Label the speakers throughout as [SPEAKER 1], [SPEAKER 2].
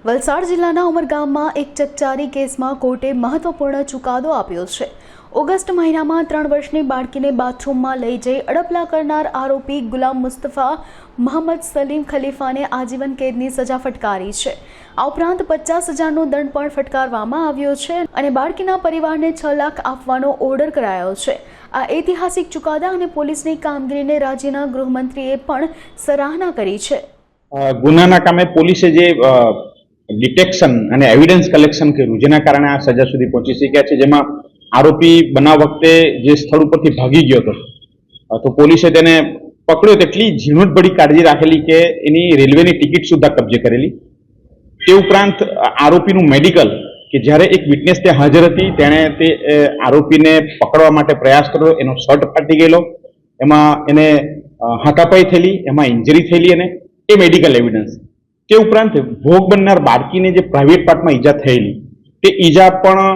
[SPEAKER 1] વલસાડ જિલ્લાના ઉમરગામમાં એક ચકચારી કેસમાં કોર્ટે મહત્વપૂર્ણ ચુકાદો આપ્યો છે। ઓગસ્ટ મહિનામાં 3 વર્ષની બાળકીને બાથરૂમમાં લઈ જઈ અડપલા કરનાર આરોપી ગુલામ મુસ્તફા મોહમ્મદ સલીમ ખલીફાને આજીવન કેદની સજા ફટકારી છે। આ ઉપરાંત 50,000નો દંડ પણ ફટકારવામાં આવ્યો છે અને બાળકીના પરિવારને 6 લાખ આપવાનો ઓર્ડર કરાયો છે। આ ઐતિહાસિક ચુકાદા અને પોલીસની કામગીરીને રાજ્યના ગૃહમંત્રીએ પણ સરાહના કરી છે।
[SPEAKER 2] ગુનાના કામે પોલીસે જે ડિટેક્શન અને એવિડન્સ કલેક્શન કર્યું જેના કારણે આ સજા સુધી પહોંચી શક્યા છે, જેમાં આરોપી બનાવ વખતે જે સ્થળ ઉપરથી ભાગી ગયો હતો તો પોલીસે તેને પકડ્યો તેટલી ઝીણવટભરી કાળજી રાખેલી કે એની રેલવેની ટિકિટ સુદ્ધા કબજે કરેલી। તે ઉપરાંત આરોપીનું મેડિકલ કે જ્યારે એક વિટનેસ ત્યાં હાજર હતી તેણે તે આરોપીને પકડવા માટે પ્રયાસ કર્યો, એનો શર્ટ ફાટી ગયેલો, એમાં એને હાથાપાઈ થયેલી, એમાં ઇન્જરી થયેલી અને એ મેડિકલ એવિડન્સ। તે ઉપરાંત ભોગ બનનાર બાળકીને જે પ્રાઇવેટ પાર્ટમાં ઈજા થયેલી તે ઈજા પણ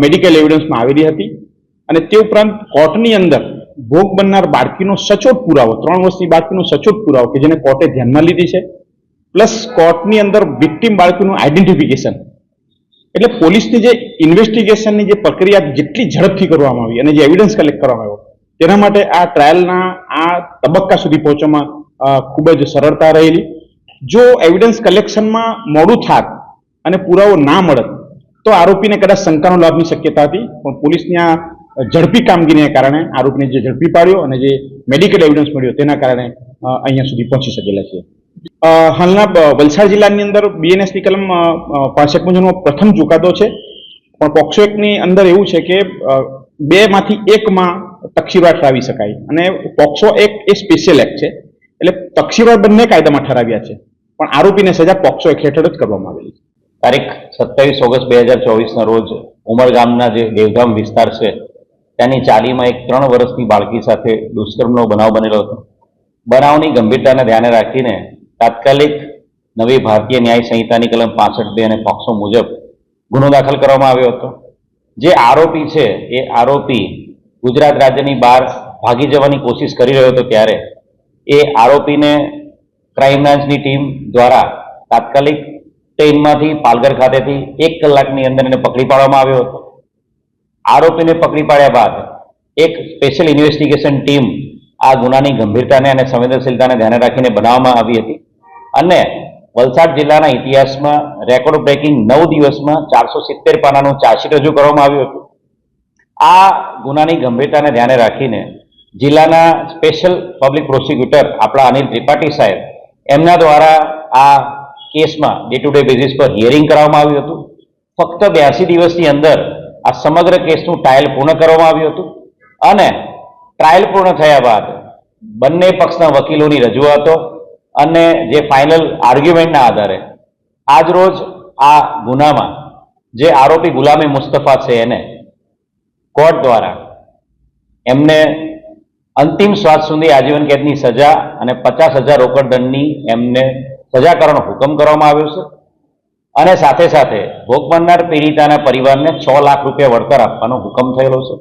[SPEAKER 2] મેડિકલ એવિડન્સમાં આવેલી હતી। અને તે ઉપરાંત કોર્ટની અંદર ભોગ બનનાર બાળકીનો સચોટ પુરાવો, 3 વર્ષની બાળકીનો સચોટ પુરાવો કે જેને કોર્ટે ધ્યાનમાં લીધી છે, પ્લસ કોર્ટની અંદર વિક્ટિમ બાળકીનું આઈડેન્ટિફિકેશન, એટલે પોલીસની જે ઇન્વેસ્ટિગેશનની જે પ્રક્રિયા જેટલી ઝડપથી કરવામાં આવી અને જે એવિડન્સ કલેક્ટ કરવામાં આવ્યો તેના માટે આ ટ્રાયલના આ તબક્કા સુધી પહોંચવામાં ખૂબ જ સરળતા રહેલી। જો એવિડન્સ કલેક્શનમાં મોડું થાત અને પુરાવો ના મળત તો આરોપીને કદાચ શંકાનો લાભની શક્યતા હતી, પણ પોલીસની આ ઝડપી કામગીરીને કારણે આરોપીને જે ઝડપી પાડ્યો અને જે મેડિકલ એવિડન્સ મળ્યો તેના કારણે અહીંયા સુધી પહોંચી શકેલા છે। હાલના વલસાડ જિલ્લાની અંદર બીએનએસની કલમ 65 મુજબનો પ્રથમ ચુકાદો છે, પણ પોક્સો એક્ટની અંદર એવું છે કે 2 માંથી 1માં તકસીરવાર ઠરાવી શકાય અને પોક્સો એક્ટ એ સ્પેશિયલ એક્ટ છે, એટલે તકસીરવાર બંને કાયદામાં ઠરાવ્યા છે, પણ આરોપીને સજા પોક્સો એક્ટ હેઠળ જ કરવામાં આવેલી છે।
[SPEAKER 3] તારીખ 27 ઓગસ્ટ 2024ના રોજ ઉમરગામના જે દેવગામ વિસ્તાર છે ત્યાંની ચાલીમાં એક 3 વર્ષની બાળકી સાથે દુષ્કર્મનો બનાવ બનેલો હતો। બનાવની ગંભીરતાને ધ્યાને રાખીને તાત્કાલિક નવી ભારતીય ન્યાય સંહિતાની કલમ 65(2) અને પોક્સો મુજબ ગુનો દાખલ કરવામાં આવ્યો હતો। જે આરોપી છે એ આરોપી ગુજરાત રાજ્યની બહાર ભાગી જવાની કોશિશ કરી રહ્યો હતો ત્યારે એ આરોપીને ક્રાઇમ બ્રાન્ચની ટીમ દ્વારા તાત્કાલિક ટ્રેનમાંથી પાલઘર ખાતેથી 1 કલાકની અંદર એને પકડી પાડવામાં આવ્યો હતો। આરોપીને પકડી પાડ્યા બાદ એક સ્પેશિયલ ઇન્વેસ્ટિગેશન ટીમ આ ગુનાની ગંભીરતાને અને સંવેદનશીલતાને ધ્યાને રાખીને બનાવવામાં આવી હતી અને વલસાડ જિલ્લાના ઇતિહાસમાં રેકોર્ડ બ્રેકિંગ 9 દિવસમાં 470 પાનાનું ચાર્જશીટ રજૂ કરવામાં આવ્યું હતું। આ ગુનાની ગંભીરતાને ધ્યાને રાખીને જિલ્લાના સ્પેશિયલ પબ્લિક પ્રોસિક્યુટર આપણા અનિલ ત્રિપાઠી સાહેબ એમના દ્વારા આ કેસમાં ડે ટુ ડે બેઝિસ પર હિયરિંગ કરવામાં આવ્યું હતું। ફક્ત 82 દિવસની અંદર આ સમગ્ર કેસનું ટ્રાયલ પૂર્ણ કરવામાં આવ્યું હતું અને ટ્રાયલ પૂર્ણ થયા બાદ બંને પક્ષના વકીલોની રજૂઆતો અને જે ફાઇનલ આર્ગ્યુમેન્ટના આધારે આજરોજ આ ગુનામાં જે આરોપી ગુલામે મુસ્તફા છે એને કોર્ટ દ્વારા એમને અંતિમ શ્વાસ સુધી આજીવન કેદની સજા અને 50,000 રોકડ દંડની એમને સજા કરવાનો હુકમ કરવામાં આવ્યો છે અને સાથે સાથે ભોગ બનનાર પીડિતાના પરિવારને 6 લાખ રૂપિયા વળતર આપવાનો હુકમ થયેલો છે।